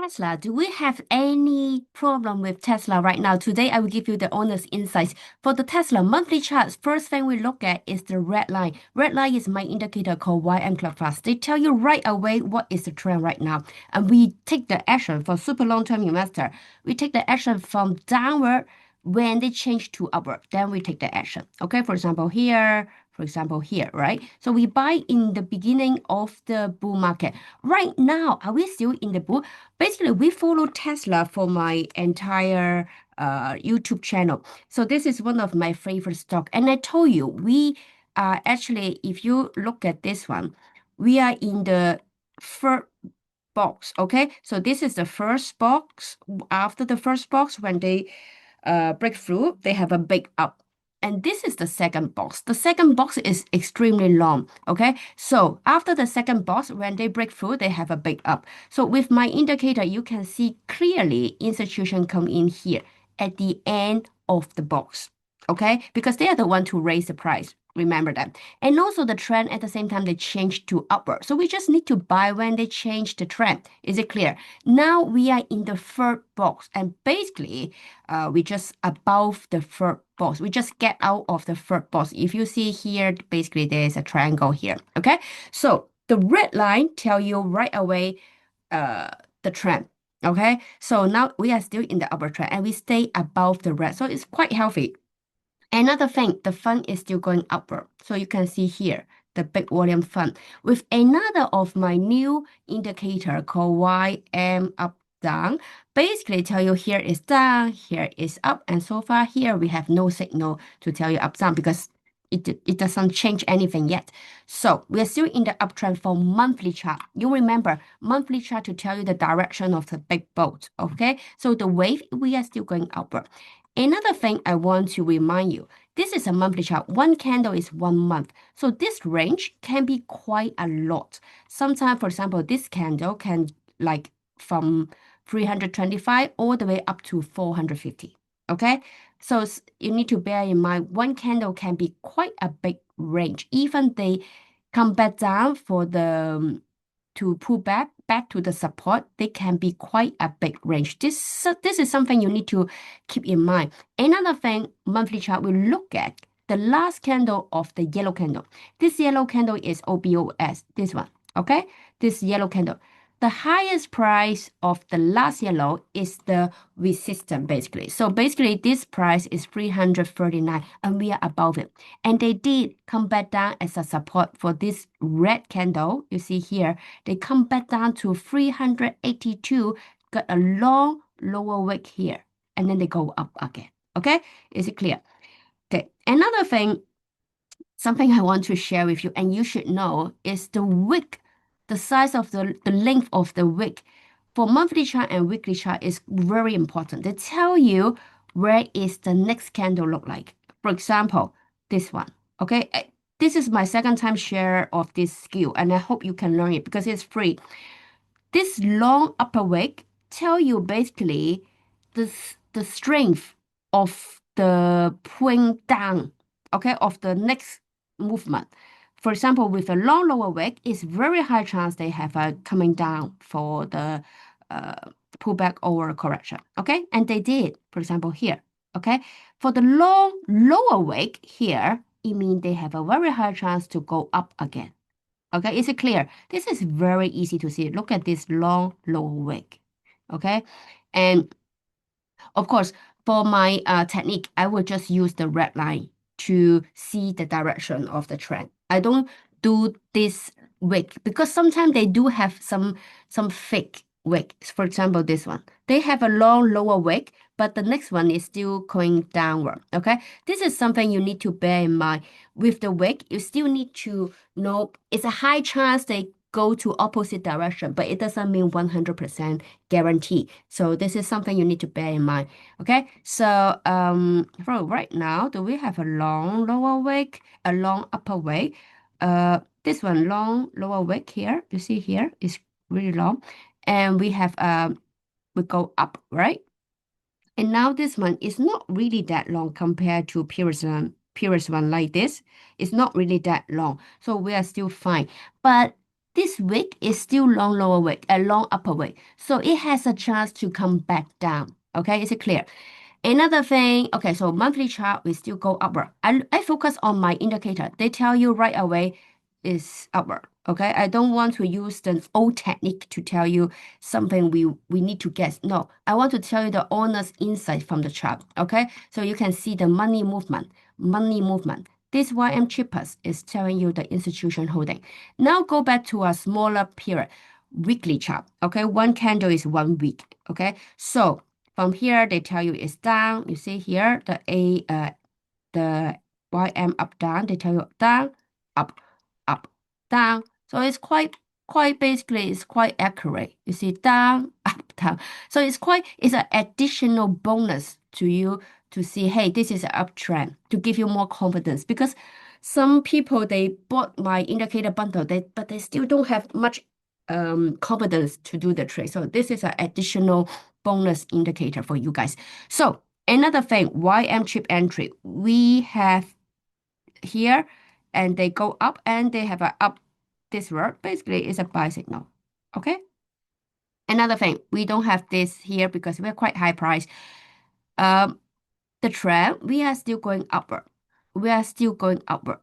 Tesla, do we have any problem with Tesla right now? Today, I will give you the honest insights. For the Tesla monthly charts, first thing we look at is the red line. Red line is my indicator called ymchannel. They tell you right away what is the trend right now. And we take the action for super long-term investor. We take the action from downward when they change to upward. Then we take the action. Okay, for example, here, right? So we buy in the beginning of the bull market. Right now, are we still in the bull? Basically, we follow Tesla for my entire YouTube channel. So this is one of my favorite stock. And I told you, we are actually, if you look at this one, we are in the third box. Okay, so this is the first box. After the first box, when they break through, they have a big up. And this is the second box. The second box is extremely long. Okay, so after the second box, when they break through, they have a big up. So with my indicator, you can see clearly institution come in here at the end of the box. Okay, because they are the one to raise the price. Remember that. And also the trend at the same time, they change to upward. So we just need to buy when they change the trend. Is it clear? Now we are in the third box. And basically, we just above the third box. We just get out of the third box. If you see here, basically there's a triangle here. Okay. So the red line tell you right away the trend. Okay. So now we are still in the upper trend and we stay above the red. So it's quite healthy. Another thing, the fund is still going upward. So you can see here, the big volume fund with another of my new indicator called YM up down. Basically tell you here is down, here is up. And so far here, we have no signal to tell you up down because it doesn't change anything yet. So we are still in the uptrend for monthly chart. You remember monthly chart to tell you the direction of the big boat. Okay. So the wave, we are still going upward. Another thing I want to remind you, this is a monthly chart. One candle is 1 month. So this range can be quite a lot. Sometimes, for example, this candle can like from 325 all the way up to 450. Okay? So you need to bear in mind one candle can be quite a big range. Even they come back down for the to pull back to the support, they can be quite a big range. This is something you need to keep in mind. Another thing, monthly chart will look at the last candle of the yellow candle. This yellow candle is OBOS, this one, okay? This yellow candle. The highest price of the last yellow is the resistance, basically. So basically, this price is 339, and we are above it. And they did come back down as a support for this red candle. You see here, they come back down to 382, got a long lower wick here, and then they go up again. Okay, is it clear? Okay, another thing, something I want to share with you, and you should know, is the wick, the size of the length of the wick for monthly chart and weekly chart is very important. They tell you where is the next candle look like. For example, this one. Okay, this is my second time share of this skill, and I hope you can learn it because it's free. This long upper wick tell you basically the strength of the pulling down, okay, of the next movement. For example, with a long lower wick, it's very high chance they have a coming down for the uh, pullback or correction, okay? And they did, for example, here, okay? For the long lower wick here, it means they have a very high chance to go up again. Okay, is it clear? This is very easy to see. Look at this long lower wick. Okay, and of course, for my technique, I will just use the red line to see the direction of the trend. I don't do this wick because sometimes they do have some fake wick. For example, this one. They have a long lower wick, but the next one is still going downward. Okay, this is something you need to bear in mind. With the wick, you still need to know it's a high chance they go to opposite direction, but it doesn't mean 100% guarantee. So this is something you need to bear in mind. Okay, so for right now, do we have a long lower wick, a long upper wick? This one long lower wick here. You see here is really long, and we have we go up, right? And now this one is not really that long compared to previous one like this. It's not really that long, so we are still fine. But This wick is still long lower wick, a long upper wick. So it has a chance to come back down. Okay, is it clear? Another thing, okay, so monthly chart, we still go upward. I focus on my indicator. They tell you right away is upward. Okay, I don't want to use the old technique to tell you something we need to guess. No, I want to tell you the honest insight from the chart. Okay, so you can see the money movement, money movement. This YM cheapest is telling you the institution holding. Now go back to a smaller period, weekly chart. Okay, one candle is 1 week. Okay, so from here, they tell you it's down. You see here, the YM up, down. They tell you down, up, down. So it's quite basically, it's quite accurate. You see down, up, down. So it's an additional bonus to you to see, hey, this is an uptrend to give you more confidence because some people, they bought my indicator bundle, but they still don't have much confidence to do the trade. So this is an additional bonus indicator for you guys. So another thing, YM chip entry, we have here and they go up and they have a up this word. Basically, it's a buy signal. Okay. Another thing, we don't have this here because we're quite high price. The trend, we are still going upward. We are still going upward.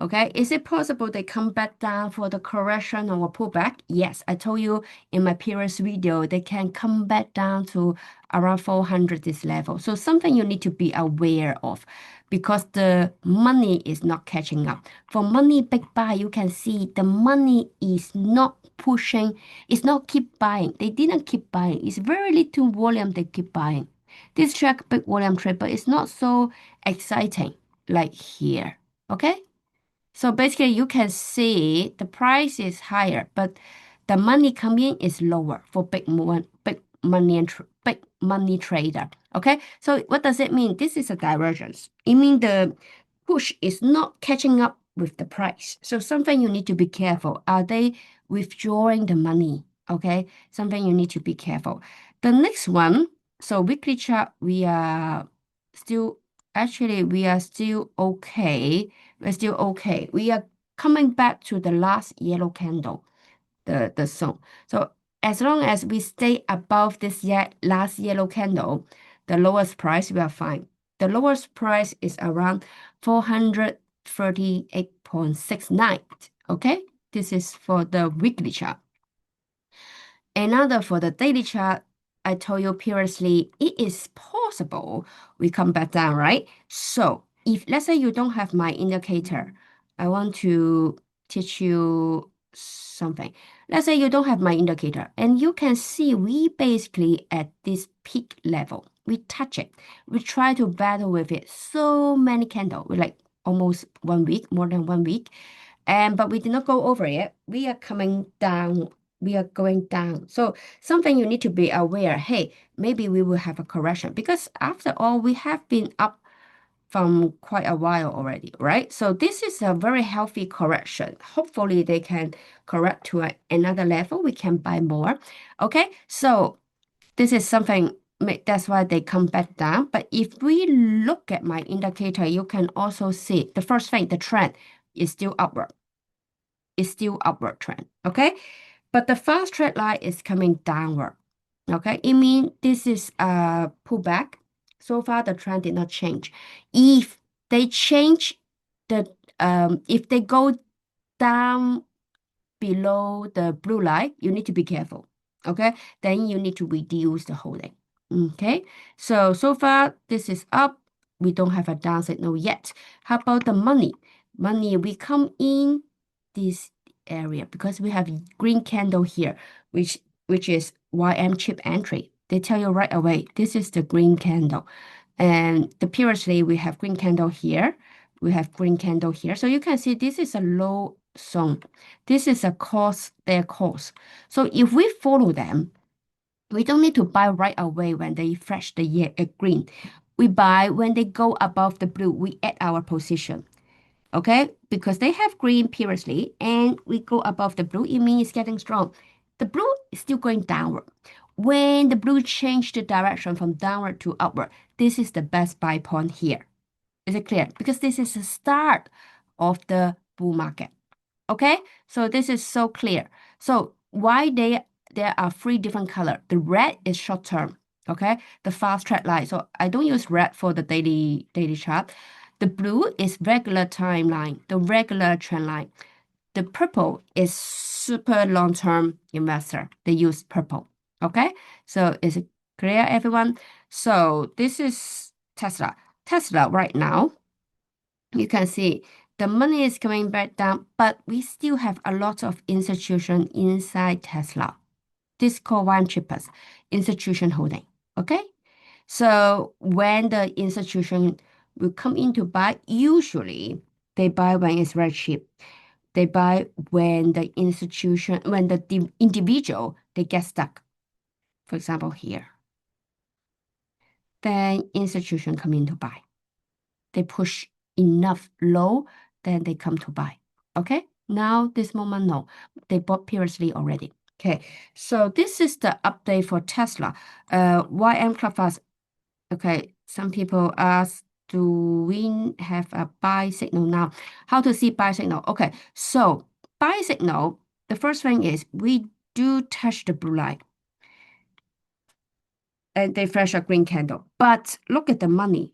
Okay, is it possible they come back down for the correction or pullback? Yes, I told you in my previous video, they can come back down to around 400 this level. So something you need to be aware of because the money is not catching up. For money big buy, you can see the money is not pushing, it's not keep buying. They didn't keep buying. It's very little volume they keep buying. This track big volume trade, but it's not so exciting like here. Okay? So basically, you can see the price is higher, but the money coming in is lower for big money and big money trader. Okay, so what does it mean? This is a divergence. It means the push is not catching up with the price. So something you need to be careful. Are they withdrawing the money? Okay, something you need to be careful. The next one, so weekly chart, we are still we are still okay. We're still okay. We are coming back to the last yellow candle, the zone. So as long as we stay above this last yellow candle, the lowest price, we are fine. The lowest price is around 438.69. Okay, this is for the weekly chart. Another for the daily chart, I told you previously, it is possible we come back down, right? So if let's say you don't have my indicator, I want to teach you something. Let's say you don't have my indicator and you can see we basically at this peak level, we touch it. We try to battle with it. So many candles, like almost 1 week, more than 1 week. But we did not go over it. We are coming down, we are going down. So something you need to be aware, hey, maybe we will have a correction because after all, we have been up from quite a while already, right? So this is a very healthy correction. Hopefully they can correct to another level. We can buy more. Okay, so this is something that's why they come back down. But if we look at my indicator, you can also see the first thing, the trend is still upward. It's still upward trend. Okay. But the fast trend line is coming downward. Okay, it means this is a pullback. So far, the trend did not change. If they change if they go down below the blue line, you need to be careful. Okay, then you need to reduce the holding. Okay, so far this is up. We don't have a down signal yet. How about the money? Money, we come in this area because we have green candle here, which is YM chip entry. They tell you right away, this is the green candle. And previously we have green candle here. We have green candle here. So you can see this is a low zone. This is a cost, their cost. So if we follow them, we don't need to buy right away when they flash the green. We buy when they go above the blue. We add our position. Okay, because they have green previously and we go above the blue, it means it's getting strong. The blue is still going downward. When the blue change the direction from downward to upward, this is the best buy point here. Is it clear? Because this is the start of the bull market. Okay, so this is so clear. So why there are three different color. The red is short term. Okay, the fast track line. So I don't use red for the daily chart. The blue is regular timeline, the regular trend line. The purple is super long-term investor. They use purple. Okay, so is it clear, everyone? So this is Tesla. Tesla right now, you can see the money is coming back down, but we still have a lot of institution inside Tesla. This called one chippers, institution holding. Okay, so when the institution will come in to buy, usually they buy when it's very cheap. They buy when the institution, when the individual, they get stuck. For example, here, then institution come in to buy. They push enough low, then they come to buy. Okay. Now this moment, no, they bought previously already. Okay. So this is the update for Tesla. YM Club Fast. Okay. Some people ask, do we have a buy signal now? How to see buy signal? Okay. So buy signal, the first thing is we do touch the blue line and they flash a green candle. But look at the money.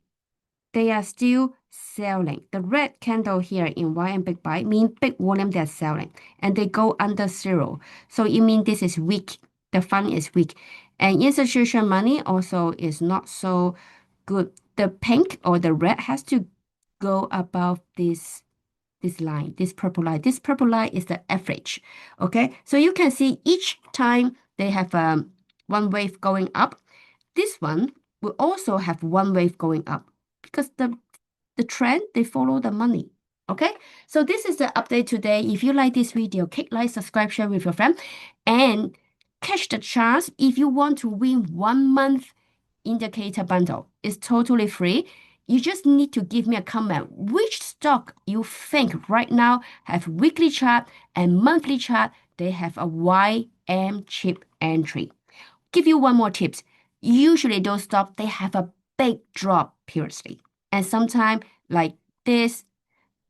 They are still selling. The red candle here in YM Big Buy mean big volume they're selling. And they go under zero. So it means this is weak. The fund is weak. And institution money also is not so good. The pink or the red has to go above this line, this purple line. This purple line is the average. Okay, so you can see each time they have one wave going up. This one will also have one wave going up because the trend they follow the money. Okay, so this is the update today. If you like this video, click like, subscribe, share with your friend, and catch the chance if you want to win 1 month indicator bundle. It's totally free. You just need to give me a comment which stock you think right now have weekly chart and monthly chart. They have a YM chip entry. Give you one more tips. Usually those stocks they have a big drop periodically, and sometimes like this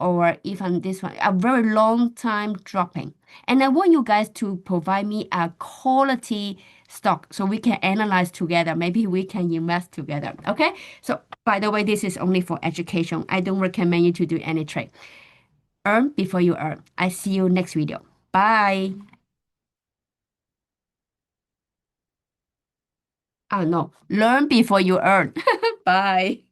or even this one, a very long time dropping. And I want you guys to provide me a quality stock so we can analyze together. Maybe we can invest together. Okay. So by the way, this is only for education. I don't recommend you to do any trade. Earn before you earn. I see you next video. Bye. Oh no, learn before you earn. Bye.